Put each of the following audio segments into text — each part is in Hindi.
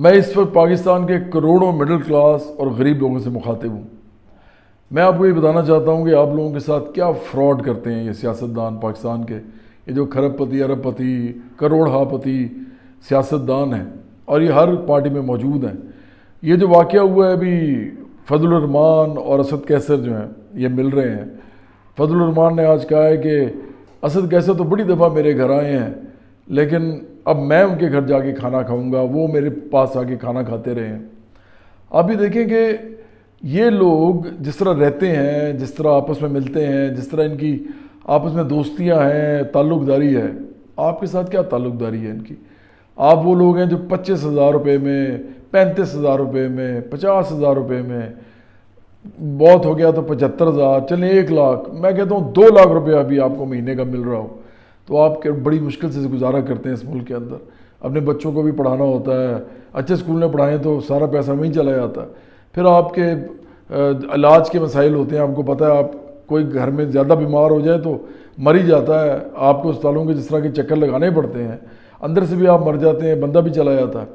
मैं इस वक्त पाकिस्तान के करोड़ों मिडिल क्लास और गरीब लोगों से मुखातिब हूँ। मैं आपको ये बताना चाहता हूँ कि आप लोगों के साथ क्या फ्रॉड करते हैं ये सियासतदान पाकिस्तान के, ये जो खरबपति अरबपति करोड़हापति सियासतदान हैं और ये हर पार्टी में मौजूद हैं। ये जो वाक़या हुआ है अभी, फजलुर रहमान और असद कैसर जो हैं ये मिल रहे हैं। फजलुर रहमान ने आज कहा है कि असद कैसर तो बड़ी दफ़ा मेरे घर आए हैं, लेकिन अब मैं उनके घर जाके खाना खाऊंगा, वो मेरे पास आके खाना खाते रहे हैं। आप भी देखें कि ये लोग जिस तरह रहते हैं, जिस तरह आपस में मिलते हैं, जिस तरह इनकी आपस में दोस्तियां हैं, ताल्लुकदारी है, आपके साथ क्या ताल्लुकदारी है इनकी? आप वो लोग हैं जो 25,000 रुपये में, 35,000 रुपये में, 50,000 रुपये में, बहुत हो गया तो 75,000, चलें 1 लाख, मैं कहता हूँ 2 लाख रुपया अभी आपको महीने का मिल रहा हो तो आप बड़ी मुश्किल से गुजारा करते हैं इस मुल्क के अंदर। अपने बच्चों को भी पढ़ाना होता है, अच्छे स्कूल में पढ़ाएं तो सारा पैसा वहीं चला जाता है। फिर आपके इलाज के मसाइल होते हैं, आपको पता है, आप कोई घर में ज़्यादा बीमार हो जाए तो मर ही जाता है, आपको अस्पतालों के जिस तरह के चक्कर लगाने पड़ते हैं, अंदर से भी आप मर जाते हैं, बंदा भी चला जाता है।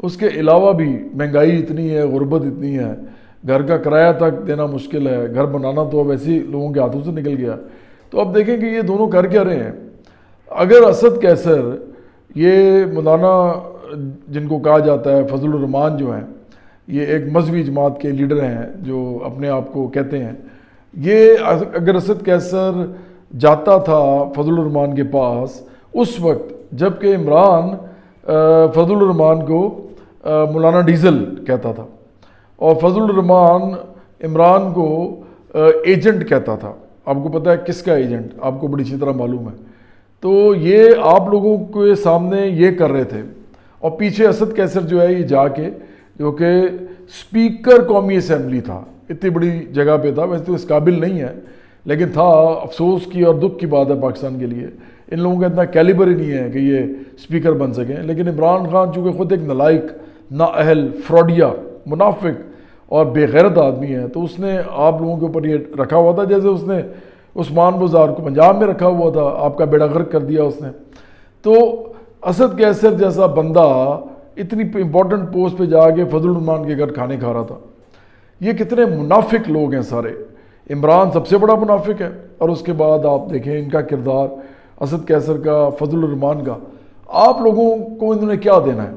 उसके अलावा भी महंगाई इतनी है, गुर्बत इतनी है, घर का किराया तक देना मुश्किल है, घर बनाना तो अब ऐसे ही लोगों के हाथों से निकल गया। तो अब देखें कि ये दोनों कर क्या रहे हैं। अगर असद कैसर, ये मौलाना जिनको कहा जाता है फजलुर रहमान जो हैं, ये एक मजहबी जमात के लीडर हैं जो अपने आप को कहते हैं, ये अगर असद कैसर जाता था फजलुर रहमान के पास उस वक्त जबकि इमरान फजलुर रहमान को मौलाना डीजल कहता था और फजलुर रहमान इमरान को एजेंट कहता था। आपको पता है किसका एजेंट, आपको बड़ी अच्छी तरह मालूम है। तो ये आप लोगों के सामने ये कर रहे थे और पीछे असद कैसर जो है ये जाके, जो कि स्पीकर कौमी असम्बली था, इतनी बड़ी जगह पे था, वैसे तो इस काबिल नहीं है लेकिन था। अफसोस की और दुख की बात है पाकिस्तान के लिए, इन लोगों का इतना कैलिबर ही नहीं है कि ये स्पीकर बन सकें। लेकिन इमरान खान चूँकि ख़ुद एक नलायक, नाअहल, फ्रॉडिया, मुनाफिक और बेगैरत आदमी है, तो उसने आप लोगों के ऊपर ये रखा हुआ था, जैसे उसने उस्मान बुज़ार को पंजाब में रखा हुआ था, आपका बेड़ा गर्क कर दिया उसने। तो असद कैसर जैसा बंदा इतनी इंपॉर्टेंट पोस्ट पे जाके फजलुर रहमान के घर खाने खा रहा था। ये कितने मुनाफिक लोग हैं सारे। इमरान सबसे बड़ा मुनाफिक है और उसके बाद आप देखें इनका किरदार, असद कैसर का, फजलुर रहमान का। आप लोगों को इन्होंने क्या देना है?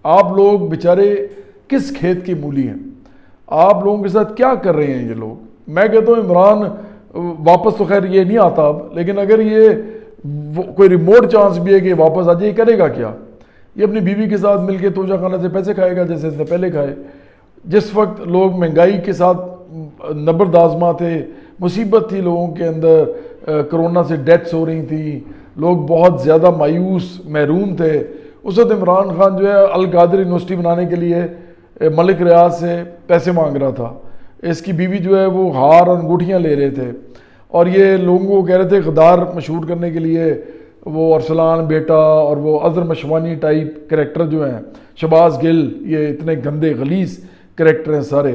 आप लोग बेचारे किस खेत की मूली हैं? आप लोगों के साथ क्या कर रहे हैं ये लोग? मैं कहता हूँ इमरान वापस तो खैर ये नहीं आता अब, लेकिन अगर ये कोई रिमोट चांस भी है कि वापस आ जाए, ये करेगा क्या? ये अपनी बीवी के साथ मिलके तोशा खाना से पैसे खाएगा जैसे इसने पहले खाए। जिस वक्त लोग महंगाई के साथ नबरदाजमा थे, मुसीबत थी लोगों के अंदर, कोरोना से डेथ्स हो रही थी, लोग बहुत ज़्यादा मायूस महरूम थे, उस वक्त इमरान खान जो है अल कादिर यूनिवर्सिटी बनाने के लिए मलिक रियाज से पैसे मांग रहा था। इसकी बीवी जो है वो हार और अंगूठियाँ ले रहे थे और ये लोगों को कह रहे थे गद्दार मशहूर करने के लिए वो अरसलान बेटा और वो अजहर मशवानी टाइप कैरेक्टर जो हैं, शबाज गिल, ये इतने गंदे गलीज कैरेक्टर हैं सारे,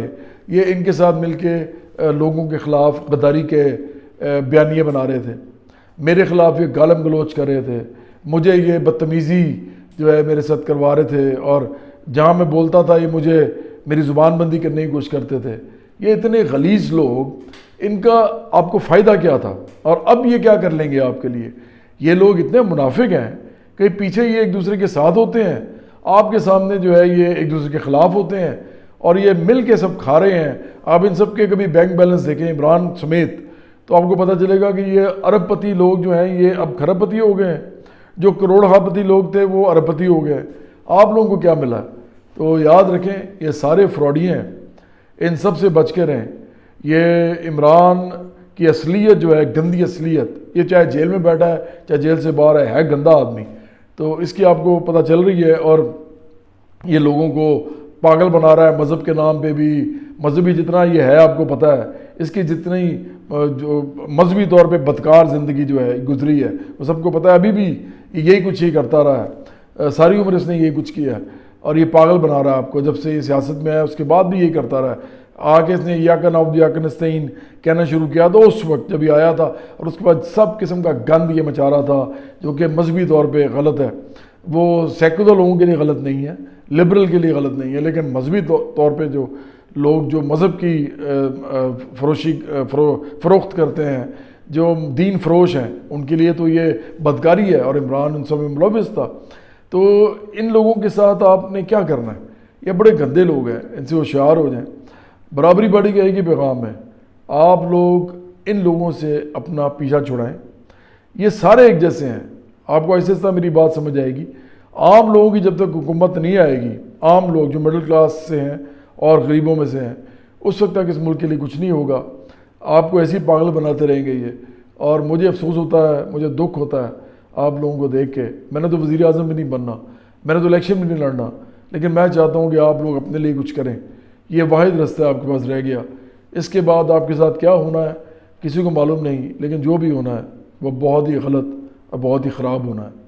ये इनके साथ मिलके लोगों के ख़िलाफ़ गद्दारी के बयानिए बना रहे थे, मेरे ख़िलाफ़ ये गालम गलोच कर रहे थे, मुझे ये बदतमीज़ी जो है मेरे साथ करवा रहे थे और जहाँ मैं बोलता था ये मुझे मेरी ज़ुबान बंदी करने की कोशिश करते थे। ये इतने गलीज लोग, इनका आपको फ़ायदा क्या था और अब ये क्या कर लेंगे आपके लिए? ये लोग इतने मुनाफिक हैं कि पीछे ये एक दूसरे के साथ होते हैं, आपके सामने जो है ये एक दूसरे के ख़िलाफ़ होते हैं और ये मिल के सब खा रहे हैं। आप इन सब के कभी बैंक बैलेंस देखें इमरान समेत, तो आपको पता चलेगा कि ये अरबपति लोग जो हैं ये अब खरबपति हो गए हैं, जो करोड़हापति लोग थे वो अरबपति हो गए। आप लोगों को क्या मिला? तो याद रखें ये सारे फ्रॉडी हैं, इन सब से बच के रहें। ये इमरान की असलियत जो है, गंदी असलियत, ये चाहे जेल में बैठा है चाहे जेल से बाहर है गंदा आदमी, तो इसकी आपको पता चल रही है। और ये लोगों को पागल बना रहा है मज़हब के नाम पे भी। मजहबी जितना ये है आपको पता है, इसकी जितनी जो मजहबी तौर पे बदकार ज़िंदगी जो है गुजरी है वो सबको पता है। अभी भी यही कुछ ही करता रहा है, सारी उम्र इसने यही कुछ किया है और ये पागल बना रहा है आपको। जब से ये सियासत में आया उसके बाद भी यही करता रहा है। आके इसने याका नाउद याका नस्तईन कहना शुरू किया तो उस वक्त जब ये आया था, और उसके बाद सब किस्म का गंद ये मचा रहा था जो कि मजहबी तौर पे गलत है। वो सेकुलर लोगों के लिए गलत नहीं है, लिबरल के लिए गलत नहीं है, लेकिन मजहबी तौर पे जो लोग जो मज़हब की फ़रोख्त करते हैं, जो दीन फरोश हैं, उनके लिए तो ये बदकारी है, और इमरान उन सब में मुलविस था। तो इन लोगों के साथ आपने क्या करना है? ये बड़े गंदे लोग हैं, इनसे होशियार हो जाएं। बराबरी पार्टी का एक ही पैगाम है, आप लोग इन लोगों से अपना पीछा छुड़ाएं। ये सारे एक जैसे हैं, आपको आहिस्ता आहिस्ता मेरी बात समझ आएगी। आम लोगों की जब तक हुकूमत नहीं आएगी, आम लोग जो मिडिल क्लास से हैं और गरीबों में से हैं, उस वक्त तक इस मुल्क के लिए कुछ नहीं होगा। आपको ऐसे ही पागल बनाते रहेंगे ये, और मुझे अफसोस होता है, मुझे दुख होता है आप लोगों को देख के। मैंने तो वज़ीर आज़म भी नहीं बनना, मैंने तो इलेक्शन भी नहीं लड़ना, लेकिन मैं चाहता हूँ कि आप लोग अपने लिए कुछ करें। ये वाहिद रास्ता आपके पास रह गया। इसके बाद आपके साथ क्या होना है किसी को मालूम नहीं, लेकिन जो भी होना है वो बहुत ही गलत और बहुत ही ख़राब होना है।